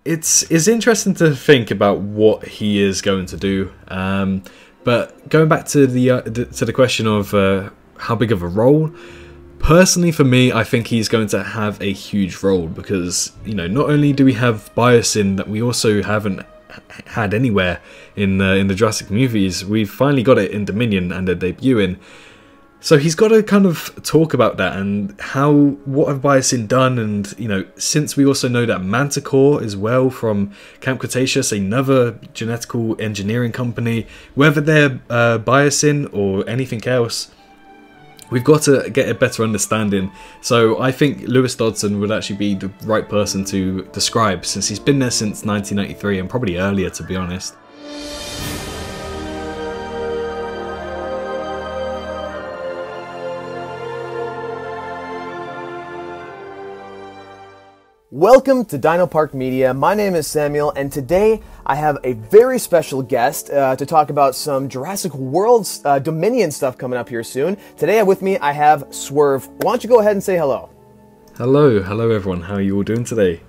it's interesting to think about what he is going to do. But going back to the question of how big of a role, personally for me, I think he's going to have a huge role because, you know, not only do we have biosin that we also haven't had anywhere in the Jurassic movies, we've finally got it in Dominion and they're debuting. So he's got to kind of talk about that and what have biosin done, and, you know, since we also know that Manticore as well from Camp Cretaceous, another genetical engineering company, whether they're biosin or anything else, we've got to get a better understanding. So I think Lewis Dodgson would actually be the right person to describe, since he's been there since 1993 and probably earlier, to be honest. Welcome to Dino Park Media. My name is Samuel, and today I have a very special guest to talk about some Jurassic World Dominion stuff coming up here soon. Today with me I have Swrve. Why don't you go ahead and say hello? Hello everyone. How are you all doing today?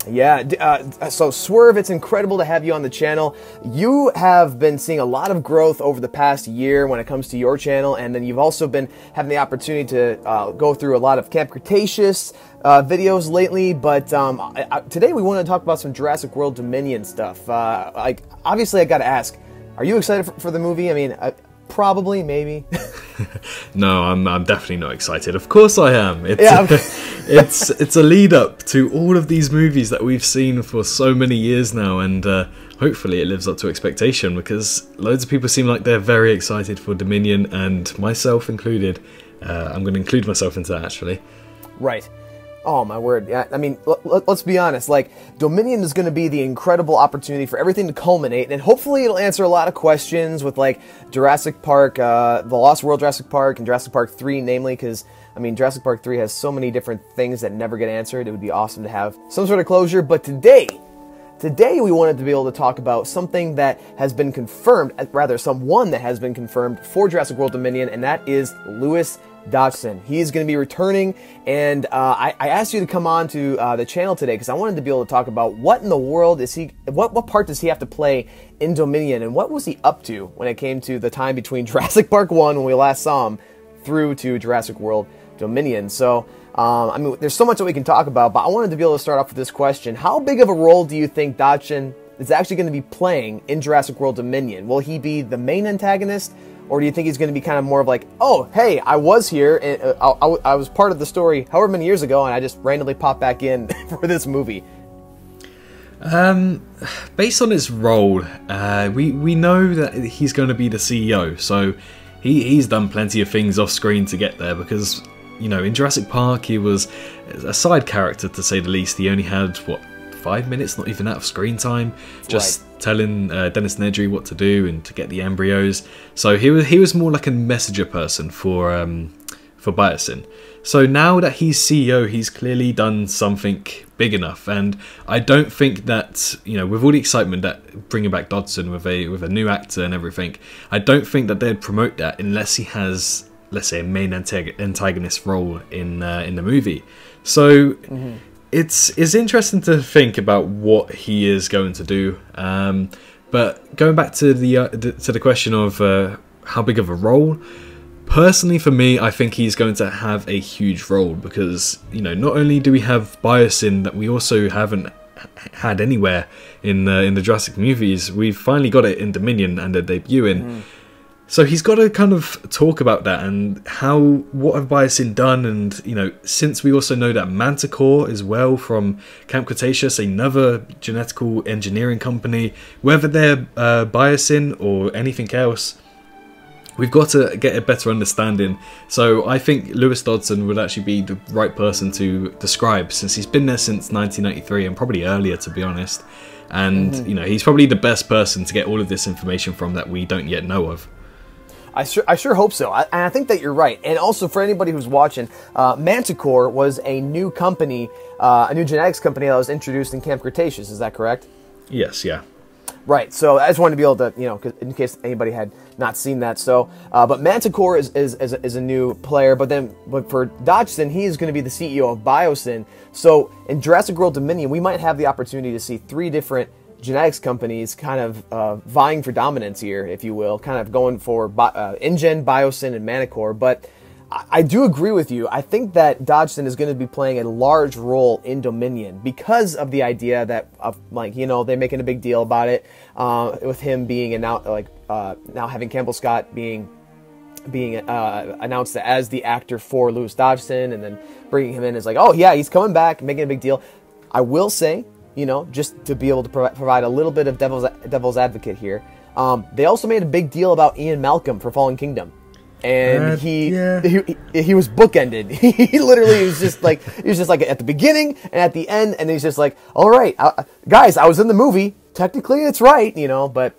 Yeah, so Swrve, it's incredible to have you on the channel. You have been seeing a lot of growth over the past year when it comes to your channel, and then you've also been having the opportunity to go through a lot of Camp Cretaceous videos lately, but today we want to talk about some Jurassic World Dominion stuff. Obviously I gotta ask, are you excited for the movie? I mean, probably, maybe. No, I'm definitely not excited. Of course I am. It's a lead up to all of these movies that we've seen for so many years now, and hopefully it lives up to expectation, because loads of people seem like they're very excited for Dominion, and myself included. I'm going to include myself into that, actually. Right. Oh my word. Yeah, I mean, let's be honest, like, Dominion is going to be the incredible opportunity for everything to culminate, and hopefully it'll answer a lot of questions with, like, Jurassic Park, the Lost World Jurassic Park, and Jurassic Park 3, namely, because, I mean, Jurassic Park 3 has so many different things that never get answered. It would be awesome to have some sort of closure, but today we wanted to be able to talk about something that has been confirmed, rather, someone that has been confirmed for Jurassic World Dominion, and that is Lewis Dodgson. He's going to be returning, and I asked you to come on to the channel today because I wanted to be able to talk about what in the world is he, what part does he have to play in Dominion, and what was he up to when it came to the time between Jurassic Park 1, when we last saw him, through to Jurassic World Dominion. So, I mean, there's so much that we can talk about, but I wanted to be able to start off with this question. How big of a role do you think Dodgson is actually going to be playing in Jurassic World Dominion? Will he be the main antagonist, or do you think he's going to be kind of more of like, oh, hey, I was here, and I was part of the story however many years ago, and I just randomly popped back in for this movie? Based on his role, we know that he's going to be the CEO, so he's done plenty of things off screen to get there, because, you know, in Jurassic Park he was a side character, to say the least. He only had, what, 5 minutes, not even that, of screen time, just telling Dennis Nedry what to do and to get the embryos. So he was more like a messenger person for biosin. So now that he's CEO, he's clearly done something big enough, and I don't think that, you know, with all the excitement that bringing back Dodgson with a new actor and everything, I don't think that they'd promote that unless he has, let's say, a main antagonist role in the movie. So. It's interesting to think about what he is going to do, but going back to the question of how big of a role, personally for me, I think he's going to have a huge role because, you know, not only do we have biosin that we also haven't had anywhere in the Jurassic movies, we've finally got it in Dominion and they're debuting. So he's got to kind of talk about that and what have biosin done, and, you know, since we also know that Manticore as well from Camp Cretaceous, another genetical engineering company, whether they're biosin or anything else, we've got to get a better understanding. So I think Lewis Dodgson would actually be the right person to describe, since he's been there since 1993 and probably earlier, to be honest. And, you know, he's probably the best person to get all of this information from that we don't yet know of. I sure hope so, and I think that you're right. And also, for anybody who's watching, Manticore was a new company, a new genetics company that was introduced in Camp Cretaceous. Is that correct? Yes, yeah. Right, so I just wanted to be able to, 'cause in case anybody had not seen that. So, but Manticore is a new player, but for Dodgson, he is going to be the CEO of Biosyn. So in Jurassic World Dominion, we might have the opportunity to see 3 different genetics companies kind of vying for dominance here, if you will, kind of going for InGen, Biosyn, and Manticore. But I do agree with you. I think that Dodgson is going to be playing a large role in Dominion because of the idea that, they're making a big deal about it, with him being now having Campbell Scott being announced as the actor for Lewis Dodgson, and then bringing him in as like, oh yeah, he's coming back, making a big deal. I will say, just to be able to provide a little bit of devil's advocate here, they also made a big deal about Ian Malcolm for Fallen Kingdom. And he was bookended. He literally was just like at the beginning and at the end, and he's just like, all right, guys, I was in the movie. Technically, it's right, but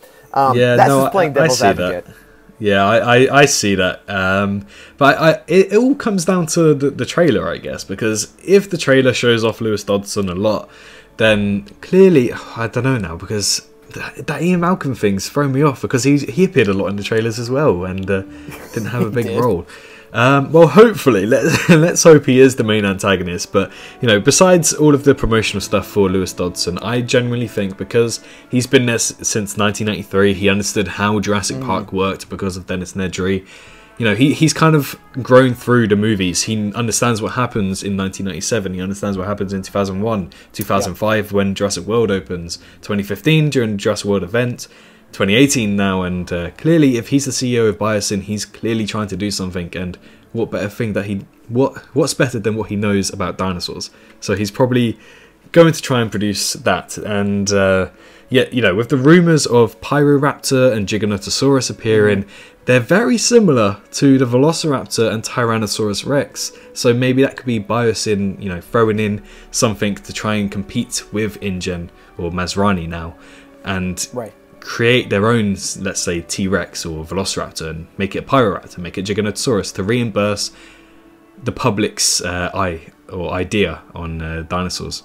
just playing devil's advocate. That. Yeah, I see that. But it all comes down to the trailer, I guess, because if the trailer shows off Lewis Dodgson a lot, then clearly, I don't know now, because that Ian Malcolm thing's thrown me off, because he appeared a lot in the trailers as well, and didn't have a big role. Well, hopefully, let's hope he is the main antagonist. But besides all of the promotional stuff for Lewis Dodgson, I genuinely think because he's been there since 1993, he understood how Jurassic Park worked because of Dennis Nedry. He's kind of grown through the movies. He understands what happens in 1997. He understands what happens in 2001, 2005 when Jurassic World opens, 2015 during the Jurassic World event, 2018 now, and clearly if he's the CEO of Biosyn, he's clearly trying to do something, and what better thing that what's better than what he knows about dinosaurs? So he's probably going to try and produce that, and with the rumours of Pyroraptor and Giganotosaurus appearing, they're very similar to the Velociraptor and Tyrannosaurus Rex, so maybe that could be Biosyn, throwing in something to try and compete with InGen or Masrani now, and create their own, let's say, T-Rex or Velociraptor, and make it a Pyroraptor, make it Giganotosaurus, to reimburse the public's idea on dinosaurs.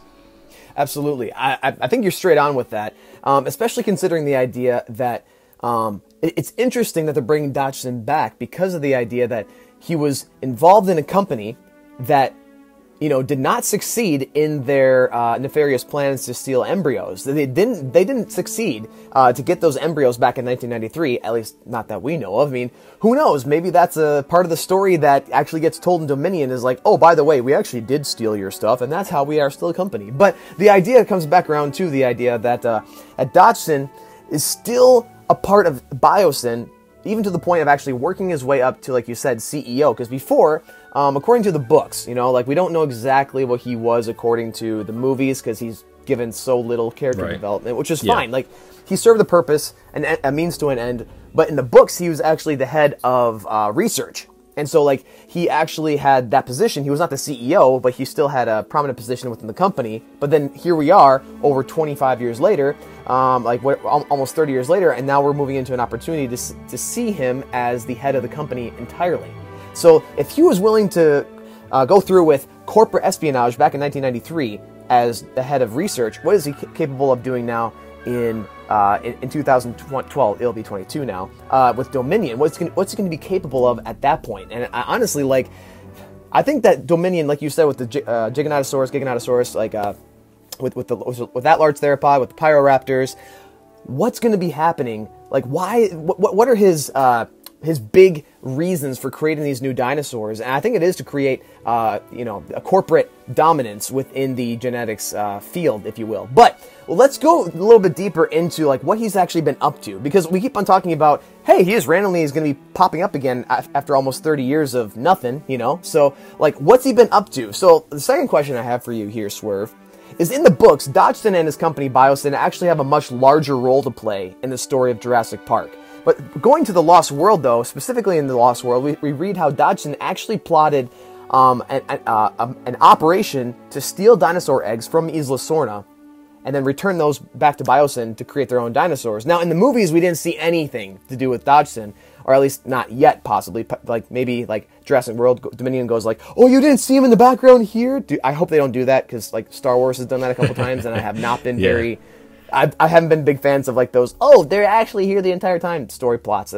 Absolutely. I think you're straight on with that, especially considering the idea that it's interesting that they're bringing Dodgson back because of the idea that he was involved in a company that, did not succeed in their nefarious plans to steal embryos. They didn't succeed to get those embryos back in 1993, at least not that we know of. I mean, who knows? Maybe that's a part of the story that actually gets told in Dominion, is like, oh, by the way, we actually did steal your stuff, and that's how we are still a company. But the idea comes back around to the idea that Dodgson is still a part of Biosyn, even to the point of actually working his way up to, like you said, CEO. Because before, according to the books, we don't know exactly what he was according to the movies, because he's given so little character development, which is fine. Like, he served the purpose and a means to an end. But in the books, he was actually the head of research. And so, he actually had that position. He was not the CEO, but he still had a prominent position within the company. But then here we are, over 25 years later, almost 30 years later, and now we're moving into an opportunity to see him as the head of the company entirely. So if he was willing to go through with corporate espionage back in 1993 as the head of research, what is he capable of doing now in 2012, it'll be 22 now, with Dominion? What's he going to be capable of at that point? And I honestly, I think that Dominion, like you said, with the Giganotosaurus, with that large theropod, with the Pyroraptors, what's going to be happening? What are his big reasons for creating these new dinosaurs? And I think it is to create, a corporate dominance within the genetics field, if you will. But let's go a little bit deeper into what he's actually been up to, because we keep on talking about, hey, he just randomly is going to be popping up again after almost 30 years of nothing, So, what's he been up to? So the second question I have for you here, Swrve, is in the books, Dodgson and his company Biosyn actually have a much larger role to play in the story of Jurassic Park. But going to the Lost World, though, specifically in the Lost World, we read how Dodgson actually plotted an operation to steal dinosaur eggs from Isla Sorna and then return those back to Biosyn to create their own dinosaurs. Now, in the movies, we didn't see anything to do with Dodgson, or at least not yet, possibly. Maybe Jurassic World Dominion goes oh, you didn't see him in the background here? I hope they don't do that, because Star Wars has done that a couple times, and I have not been very... I haven't been big fans of like those, oh, they're actually here the entire time story plots.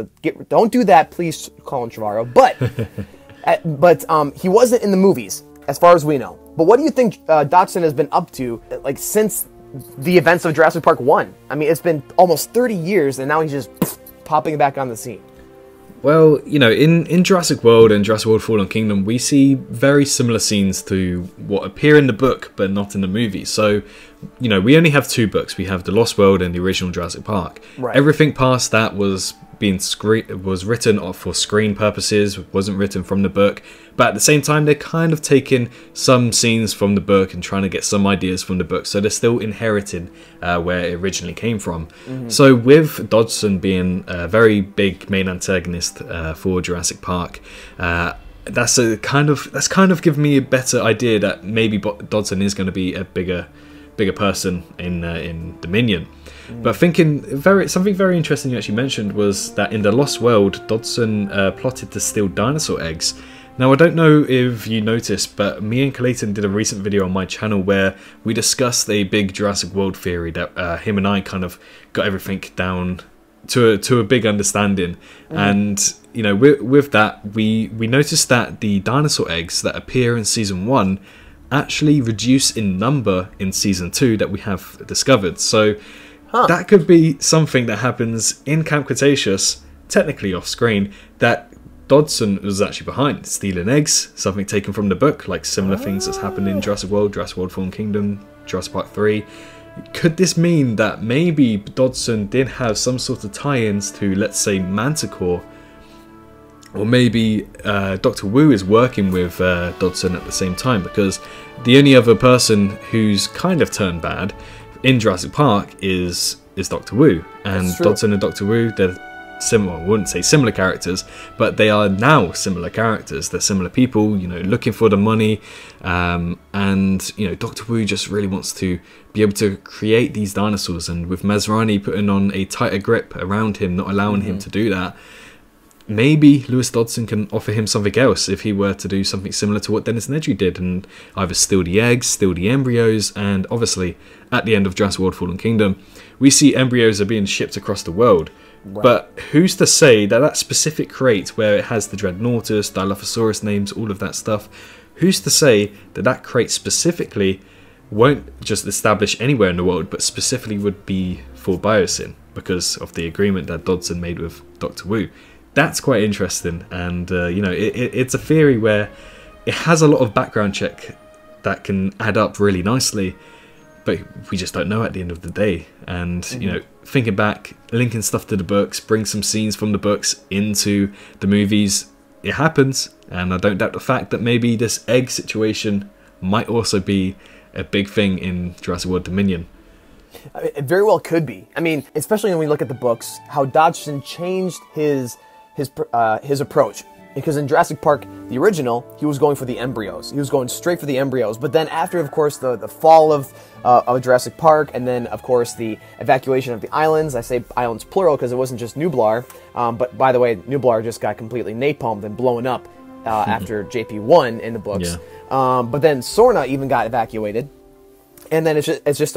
Don't do that, please, Colin Trevorrow. But he wasn't in the movies, as far as we know. But what do you think Dodgson has been up to, like, since the events of Jurassic Park 1? I mean, it's been almost 30 years, and now he's just popping back on the scene. Well, you know, in Jurassic World and Jurassic World Fallen Kingdom, we see very similar scenes to what appear in the book, but not in the movie. So, you know, we only have two books. We have The Lost World and the original Jurassic Park. Right. Everything past that was written for screen purposes, wasn't written from the book. But at the same time, they're kind of taking some scenes from the book and trying to get some ideas from the book. So they're still inheriting where it originally came from. Mm-hmm. So with Dodgson being a very big main antagonist for Jurassic Park, that's kind of given me a better idea that maybe Dodgson is going to be a bigger person in Dominion. But something very interesting you actually mentioned was that in The Lost World, Dodgson plotted to steal dinosaur eggs. Now, I don't know if you noticed, but me and Clayton did a recent video on my channel where we discussed a big Jurassic World theory that him and I kind of got everything down to a big understanding. Mm-hmm. And, you know, with that, we noticed that the dinosaur eggs that appear in Season 1 actually reduce in number in Season 2 that we have discovered. So that could be something that happens in Camp Cretaceous, technically off screen, that Dodgson was actually behind, stealing eggs, something taken from the book, like similar things that's happened in Jurassic World Fallen Kingdom, Jurassic Park 3. Could this mean that maybe Dodgson did have some sort of tie-ins to, let's say, Manticore? Or maybe Dr. Wu is working with Dodgson at the same time, because the only other person who's kind of turned bad in Jurassic Park is Dr. Wu. And Dodgson and Dr. Wu, they're similar, I wouldn't say similar characters, but they are now similar characters. They're similar people, you know, looking for the money, and, you know, Dr. Wu just really wants to be able to create these dinosaurs, and with Masrani putting on a tighter grip around him, not allowing him to do that, maybe Lewis Dodgson can offer him something else if he were to do something similar to what Dennis Nedry did, and either steal the eggs, steal the embryos, and obviously at the end of Jurassic World Fallen Kingdom, we see embryos are being shipped across the world. Right. But who's to say that that specific crate where it has the Dreadnoughtus, Dilophosaurus names, all of that stuff, who's to say that that crate specifically won't just establish anywhere in the world, but specifically would be for Biosyn because of the agreement that Dodgson made with Dr. Wu? That's quite interesting, and you know, it's a theory where it has a lot of background check that can add up really nicely, but we just don't know at the end of the day. And you know, thinking back, linking stuff to the books, bring some scenes from the books into the movies, it happens. And I don't doubt the fact that maybe this egg situation might also be a big thing in Jurassic World Dominion. It very well could be. I mean, especially when we look at the books, how Dodgson changed his approach. Because in Jurassic Park, the original, he was going for the embryos. He was going straight for the embryos. But then after, of course, the fall of Jurassic Park, and then, of course, the evacuation of the islands. I say islands plural because it wasn't just Nublar. But, by the way, Nublar just got completely napalmed and blown up after JP1 in the books. Yeah. But then Sorna even got evacuated. And then it's just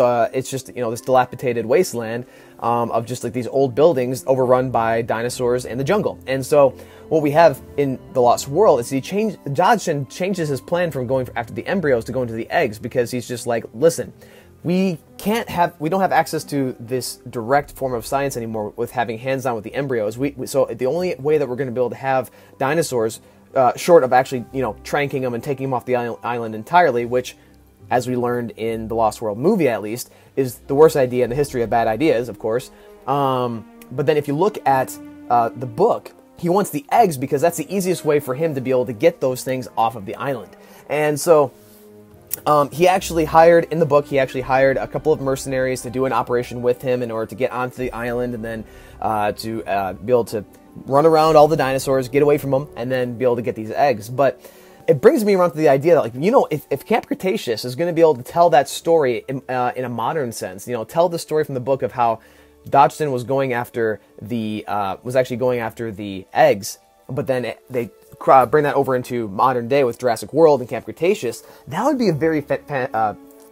you know, this dilapidated wasteland of just like these old buildings overrun by dinosaurs and the jungle. And so what we have in The Lost World is Dodgson changes his plan from going after the embryos to going to the eggs, because he's just like, listen, we don't have access to this direct form of science anymore with having hands-on with the embryos. So the only way that we're going to be able to have dinosaurs, short of actually, you know, tranking them and taking them off the island entirely, which, as we learned in the Lost World movie at least, is the worst idea in the history of bad ideas, of course. But then if you look at the book, he wants the eggs because that's the easiest way for him to be able to get those things off of the island. And so he actually hired a couple of mercenaries to do an operation with him in order to get onto the island, and then to be able to run around all the dinosaurs, get away from them, and then be able to get these eggs. But it brings me around to the idea that, like, you know, if Camp Cretaceous is going to be able to tell that story in a modern sense, you know, tell the story from the book of how Dodgson was going after was actually going after the eggs, but then they bring that over into modern day with Jurassic World and Camp Cretaceous, that would be a very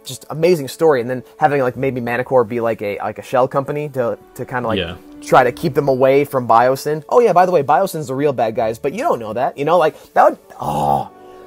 just amazing story. And then having like maybe Manticore be like a shell company to kind of like try to keep them away from Biosyn. Oh yeah, by the way, Biosyn's the real bad guys, but you don't know that. You know, like that would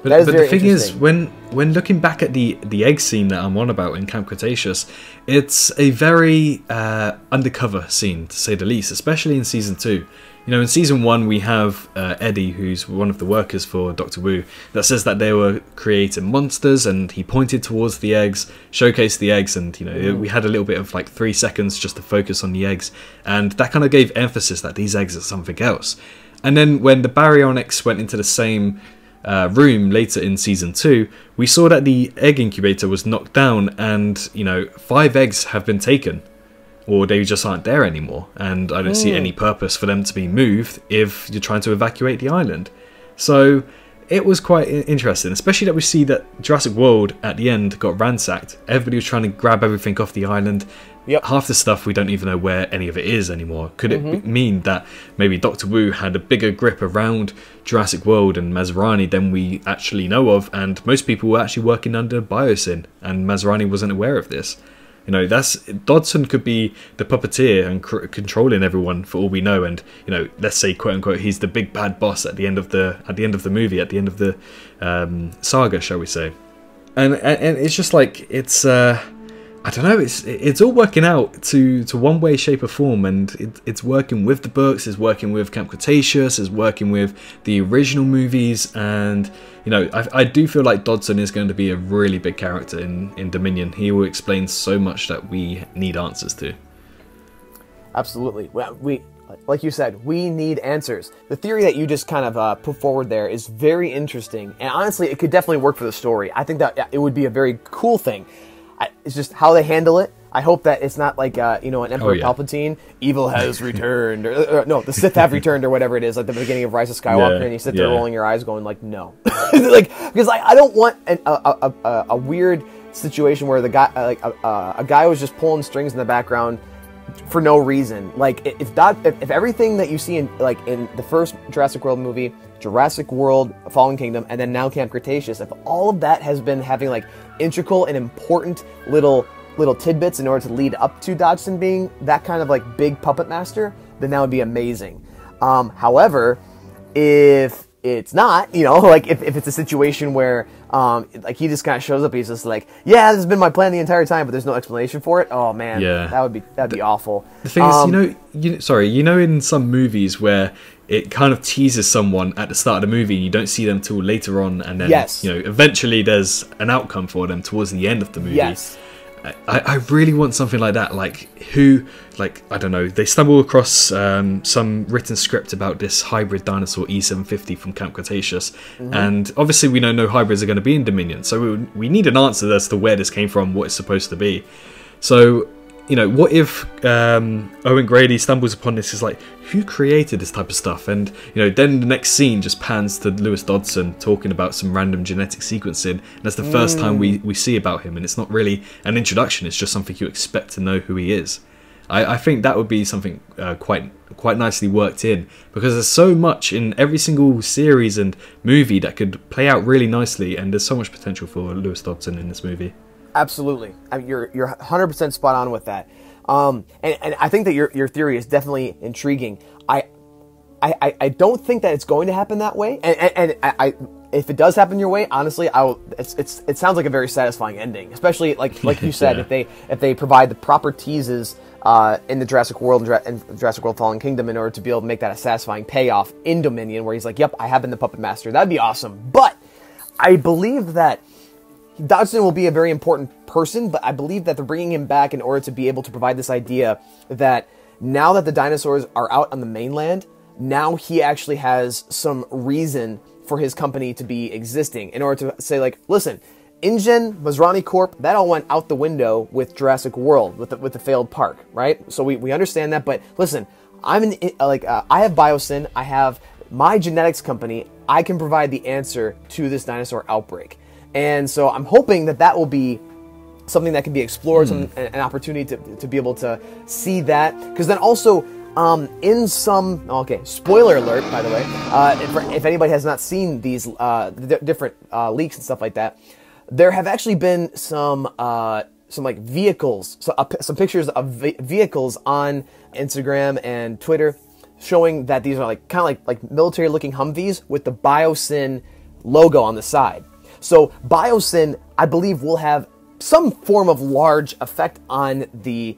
But the thing is, when looking back at the egg scene that I'm on about in Camp Cretaceous, it's a very undercover scene, to say the least, especially in Season 2. You know, in Season 1 we have Eddie, who's one of the workers for Dr. Wu, that says that they were creating monsters, and he pointed towards the eggs, showcased the eggs, and, you know, we had a little bit of like 3 seconds just to focus on the eggs, and that kind of gave emphasis that these eggs are something else. And then when the baryonyx went into the same room later in Season 2, we saw that the egg incubator was knocked down, and, you know, 5 eggs have been taken, or they just aren't there anymore, and I don't see any purpose for them to be moved if you're trying to evacuate the island. So it was quite interesting, especially that we see that Jurassic World at the end got ransacked. Everybody was trying to grab everything off the island. Half the stuff we don't even know where any of it is anymore. Could it mean that maybe Dr. Wu had a bigger grip around Jurassic World and Masrani than we actually know of, and most people were actually working under Biosyn, and Masrani wasn't aware of this? You know, Dodgson could be the puppeteer and controlling everyone for all we know, and, you know, let's say quote unquote he's the big bad boss at the end of the movie, at the end of the saga, shall we say? And it's just like I don't know, it's all working out to one way, shape or form, and it's working with the books, it's working with Camp Cretaceous, it's working with the original movies, and, you know, I do feel like Dodgson is going to be a really big character in Dominion. He will explain so much that we need answers to. Absolutely. Well, like you said, we need answers. The theory that you just kind of put forward there is very interesting, and honestly, it could definitely work for the story. I think that it would be a very cool thing. It's just how they handle it. I hope that it's not like, you know, an Emperor Palpatine, evil has returned, or no, the Sith have returned, or whatever it is, like the beginning of Rise of Skywalker, and you sit there rolling your eyes going like, no. Like, because I don't want a weird situation where the guy, like a guy was just pulling strings in the background for no reason. Like, if everything that you see in the first Jurassic World movie, Jurassic World, Fallen Kingdom, and then now Camp Cretaceous, if all of that has been having like integral and important little tidbits in order to lead up to Dodgson being that kind of like big puppet master, then that would be amazing. However, if it's not, you know, like if it's a situation where like he just kind of shows up, he's just like, yeah, this has been my plan the entire time, but there's no explanation for it. Oh man, that'd be awful. The thing is, you know, in some movies where it kind of teases someone at the start of the movie, and you don't see them till later on, and then you know, eventually there's an outcome for them towards the end of the movie. I really want something like that, like I don't know, they stumble across some written script about this hybrid dinosaur E750 from Camp Cretaceous, and obviously we know no hybrids are going to be in Dominion, so we need an answer as to where this came from, what it's supposed to be. So, you know, what if Owen Grady stumbles upon this, is like, who created this type of stuff? And, you know, then the next scene just pans to Lewis Dodgson talking about some random genetic sequencing, and that's the first time we see about him, and it's not really an introduction, it's just something you expect to know who he is. I think that would be something quite nicely worked in, because there's so much in every single series and movie that could play out really nicely, and there's so much potential for Lewis Dodgson in this movie. Absolutely. I mean, you're 100% spot on with that. And I think that your theory is definitely intriguing. I don't think that it's going to happen that way. And if it does happen your way, honestly, it sounds like a very satisfying ending, especially like you said, if they provide the proper teases in the Jurassic World and Jurassic World Fallen Kingdom in order to be able to make that a satisfying payoff in Dominion, where he's like, yep, I have been the puppet master. That'd be awesome. But I believe that Dodgson will be a very important person, but I believe that they're bringing him back in order to be able to provide this idea that now that the dinosaurs are out on the mainland, now he actually has some reason for his company to be existing, in order to say, like, listen, InGen, Masrani Corp, that all went out the window with Jurassic World, with the failed park, right? So we understand that, but listen, I have Biosyn, I have my genetics company, I can provide the answer to this dinosaur outbreak. And so I'm hoping that will be something that can be explored, an opportunity to be able to see that. Because then also, in some... Okay, spoiler alert, by the way. If anybody has not seen these different leaks and stuff like that, there have actually been some like vehicles, some pictures of vehicles on Instagram and Twitter showing that these are like kind of like military looking Humvees with the Biosyn logo on the side. So Biosyn, I believe, will have some form of large effect on the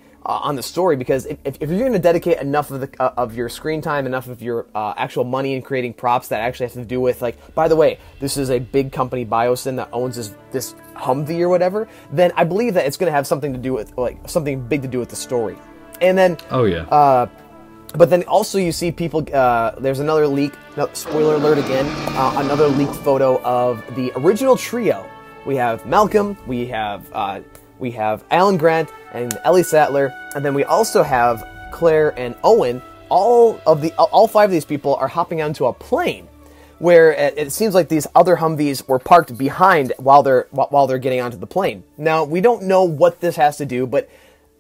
story, because if you're going to dedicate enough of your screen time, enough of your actual money in creating props that actually has to do with, like, by the way, this is a big company, Biosyn, that owns this Humvee or whatever, then I believe that it's going to have something to do with, like, something big to do with the story. And then, but then also you see people, there's another leak, no, spoiler alert again, another leaked photo of the original trio. We have Malcolm, we have Alan Grant and Ellie Sattler, and then we also have Claire and Owen. All five of these people are hopping onto a plane, where it seems like these other Humvees were parked behind while they're getting onto the plane. Now, we don't know what this has to do, but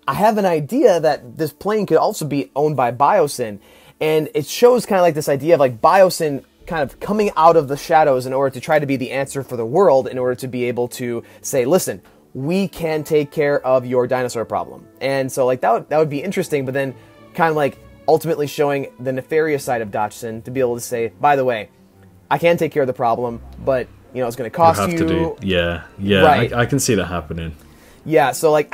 I have an idea that this plane could also be owned by Biosyn, and it shows kind of like this idea of like Biosyn kind of coming out of the shadows in order to try to be the answer for the world, in order to be able to say, listen, we can take care of your dinosaur problem. And so like that would be interesting, but then kind of like ultimately showing the nefarious side of Dodgson to be able to say, by the way, I can take care of the problem, but you know, it's going to cost you. To do. Yeah. Right. I can see that happening. Yeah, so like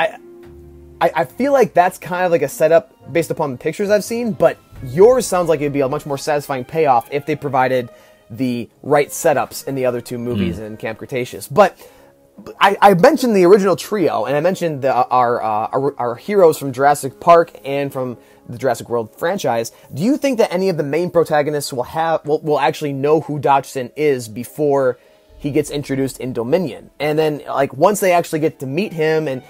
I feel like that's kind of like a setup based upon the pictures I've seen, but yours sounds like it'd be a much more satisfying payoff if they provided the right setups in the other two movies in Camp Cretaceous. But I mentioned the original trio, and I mentioned our heroes from Jurassic Park and from the Jurassic World franchise. Do you think that any of the main protagonists will actually know who Dodgson is before he gets introduced in Dominion? And then, like, once they actually get to meet him, and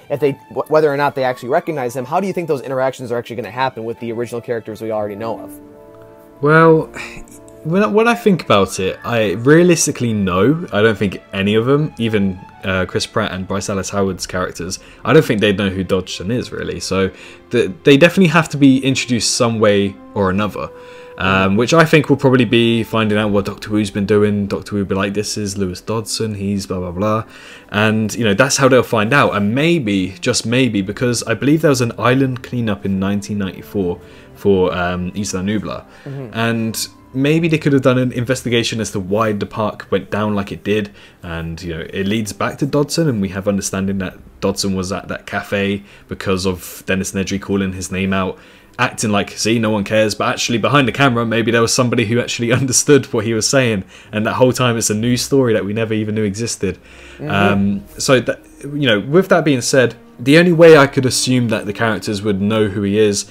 whether or not they actually recognize him, how do you think those interactions are actually going to happen with the original characters we already know of? Well, when I think about it, I realistically no. I don't think any of them, even Chris Pratt and Bryce Dallas Howard's characters, I don't think they'd know who Dodgson is, really. So they definitely have to be introduced some way or another. Which I think will probably be finding out what Doctor Wu's been doing. Doctor Wu will be like, this is Lewis Dodgson, he's blah blah blah. And, you know, that's how they'll find out. And maybe, just maybe, because I believe there was an island cleanup in 1994 for Isla Nublar. And maybe they could have done an investigation as to why the park went down like it did, and you know, it leads back to Dodgson, and we have understanding that Dodgson was at that cafe because of Dennis Nedry calling his name out, acting like, see, no one cares, but actually behind the camera maybe there was somebody who actually understood what he was saying, and that whole time it's a new story that we never even knew existed. So that, you know, with that being said, the only way I could assume that the characters would know who he is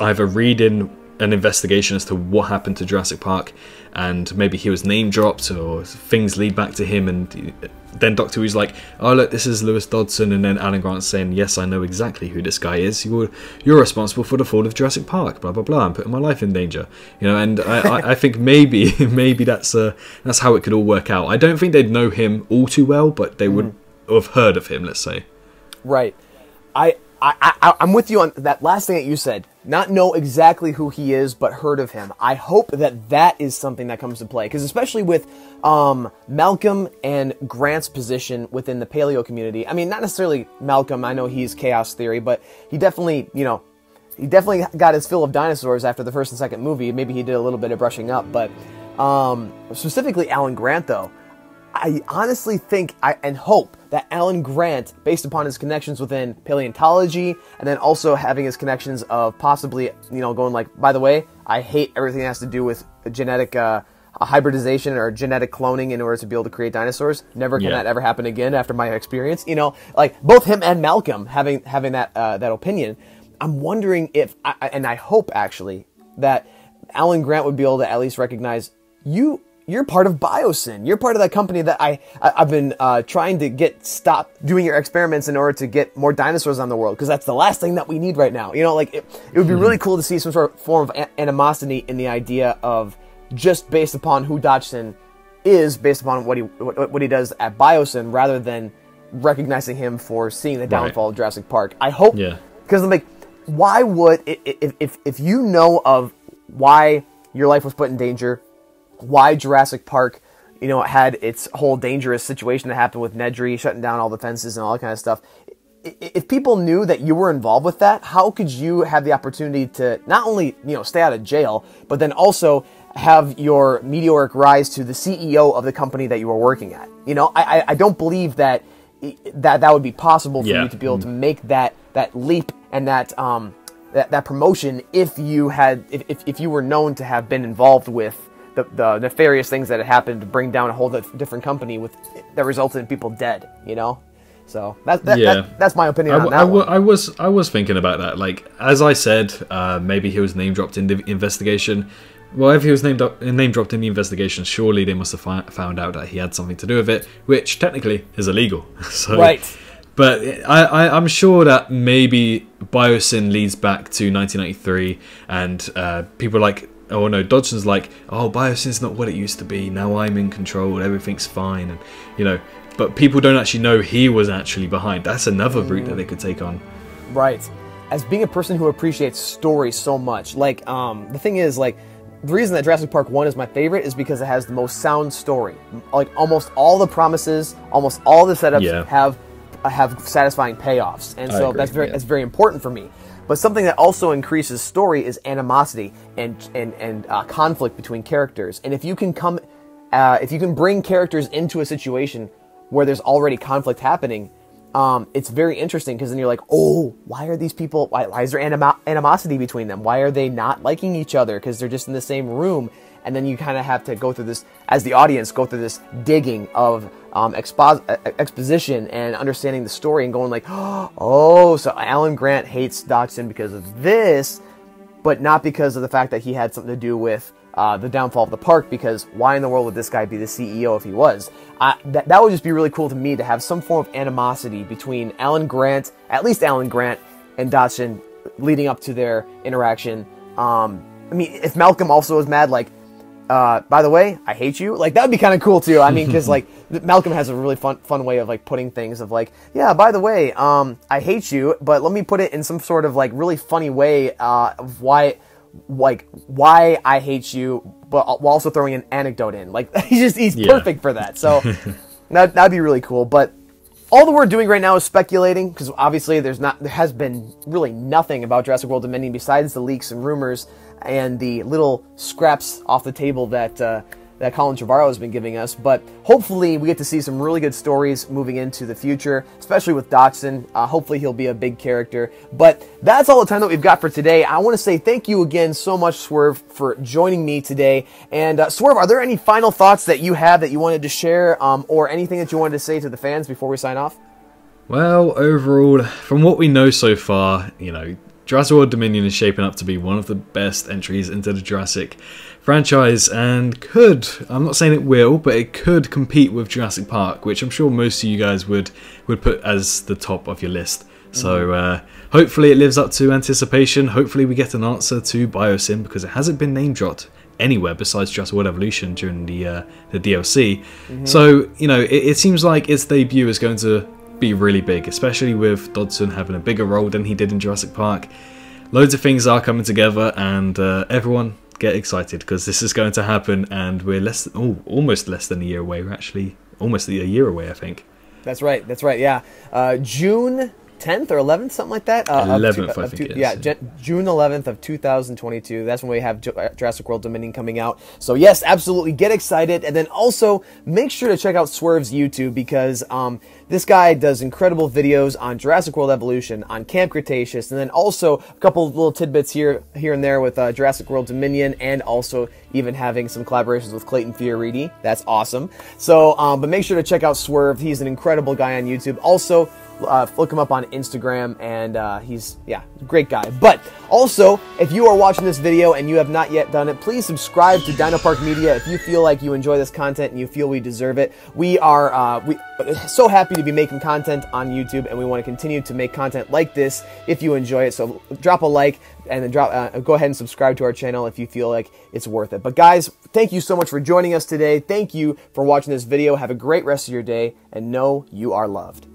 either reading an investigation as to what happened to Jurassic Park, and maybe he was name dropped or things lead back to him, and then Doctor Who's like, oh look, this is Lewis Dodgson, and then Alan Grant's saying, yes, I know exactly who this guy is, you're responsible for the fall of Jurassic Park, blah blah blah, I'm putting my life in danger, you know. And I think maybe that's how it could all work out. I don't think they'd know him all too well, but they would have heard of him, let's say. Right. I'm with you on that last thing that you said. Not know exactly who he is, but heard of him. I hope that is something that comes to play, because especially with Malcolm and Grant's position within the paleo community. I mean, not necessarily Malcolm. I know he's chaos theory, but he definitely got his fill of dinosaurs after the first and second movie. Maybe he did a little bit of brushing up, but specifically Alan Grant, though. I honestly think and hope that Alan Grant, based upon his connections within paleontology, and then also having his connections of possibly, you know, going like, by the way, I hate everything that has to do with genetic hybridization or genetic cloning in order to be able to create dinosaurs. Never can that ever happen again after my experience. You know, like both him and Malcolm having that opinion. I'm wondering if, and I hope actually, that Alan Grant would be able to at least recognize you're part of Biosyn. You're part of that company that I've been trying to stop doing your experiments in order to get more dinosaurs on the world, because that's the last thing that we need right now. You know, like it would be really cool to see some sort of form of animosity in the idea of just based upon who Dodgson is, based upon what he does at Biosyn, rather than recognizing him for seeing the downfall of Jurassic Park. I hope, because I'm like, why would if you know of why your life was put in danger, why Jurassic Park, you know, it had its whole dangerous situation that happened with Nedry shutting down all the fences and all that kind of stuff. If people knew that you were involved with that, how could you have the opportunity to not only, you know, stay out of jail, but then also have your meteoric rise to the CEO of the company that you were working at? You know, I don't believe that would be possible for you to be able to make that leap and that promotion if you were known to have been involved with the nefarious things that had happened to bring down a whole different company that resulted in people dead, you know? So that's my opinion on that one. I was thinking about that. Like, as I said, maybe he was name dropped in the investigation. Well, if he was name dropped in the investigation, surely they must have found out that he had something to do with it, which technically is illegal. So, right. But I'm sure that maybe Biosyn leads back to 1993, and people like, oh no, Dodgson's like, oh, Biosyn's not what it used to be. Now I'm in control. Everything's fine, and you know. But people don't actually know he was actually behind. That's another route that they could take on. Right. As being a person who appreciates story so much, like, the thing is, like, the reason that Jurassic Park 1 is my favorite is because it has the most sound story. Like, almost all the promises, almost all the setups have satisfying payoffs. And so that's very important for me. But something that also increases story is animosity and conflict between characters. And if you can bring characters into a situation where there's already conflict happening, it's very interesting, because then you're like, oh, why are these people, why is there animosity between them? Why are they not liking each other? Because they're just in the same room. And then you kind of have to go through this, as the audience, go through this digging of exposition and understanding the story and going like, oh, so Alan Grant hates Dodgson because of this, but not because of the fact that he had something to do with the downfall of the park, because why in the world would this guy be the CEO if he was? That would just be really cool to me, to have some form of animosity between Alan Grant, at least Alan Grant, and Dodgson leading up to their interaction. I mean, if Malcolm also was mad, like, by the way, I hate you, like, that would be kind of cool too. I mean, because like Malcolm has a really fun way of like putting things of like, yeah, by the way, I hate you, but let me put it in some sort of like really funny way of why I hate you, but while also throwing an anecdote in. Like, he's perfect for that. So that'd be really cool. But all that we're doing right now is speculating, because obviously there has been really nothing about Jurassic World Dominion besides the leaks and rumors and the little scraps off the table that Colin Trevorrow has been giving us. But hopefully we get to see some really good stories moving into the future, especially with Dodgson. Hopefully he'll be a big character. But that's all the time that we've got for today. I want to say thank you again so much, Swrve, for joining me today. And Swrve, are there any final thoughts that you have that you wanted to share, or anything that you wanted to say to the fans before we sign off? Well, overall, from what we know so far, you know, Jurassic World Dominion is shaping up to be one of the best entries into the Jurassic franchise, and I'm not saying it will, but it could compete with Jurassic Park, which I'm sure most of you guys would put as the top of your list. So hopefully it lives up to anticipation. Hopefully we get an answer to Biosyn, because it hasn't been name dropped anywhere besides Jurassic World Evolution during the DLC. So, you know, it seems like its debut is going to be really big, especially with Dodgson having a bigger role than he did in Jurassic Park. Loads of things are coming together, and everyone get excited, because this is going to happen, and we're almost less than a year away. We're actually almost a year away, I think. That's right, yeah. June 10th or 11th, something like that. 11th, I think it is. Yeah, June 11th of 2022. That's when we have Jurassic World Dominion coming out. So yes, absolutely, get excited. And then also, make sure to check out Swrve's YouTube, because this guy does incredible videos on Jurassic World Evolution, on Camp Cretaceous, and then also a couple of little tidbits here and there with Jurassic World Dominion, and also even having some collaborations with Clayton Fioriti. That's awesome. So, but make sure to check out Swrve. He's an incredible guy on YouTube. Also, look him up on Instagram, and he's a great guy. But also, if you are watching this video and you have not yet done it, please subscribe to Dino Park Media if you feel like you enjoy this content and you feel we deserve it. We are so happy to be making content on YouTube, and we want to continue to make content like this if you enjoy it. So drop a like, and then go ahead and subscribe to our channel if you feel like it's worth it. But guys, thank you so much for joining us today. Thank you for watching this video. Have a great rest of your day, and know you are loved.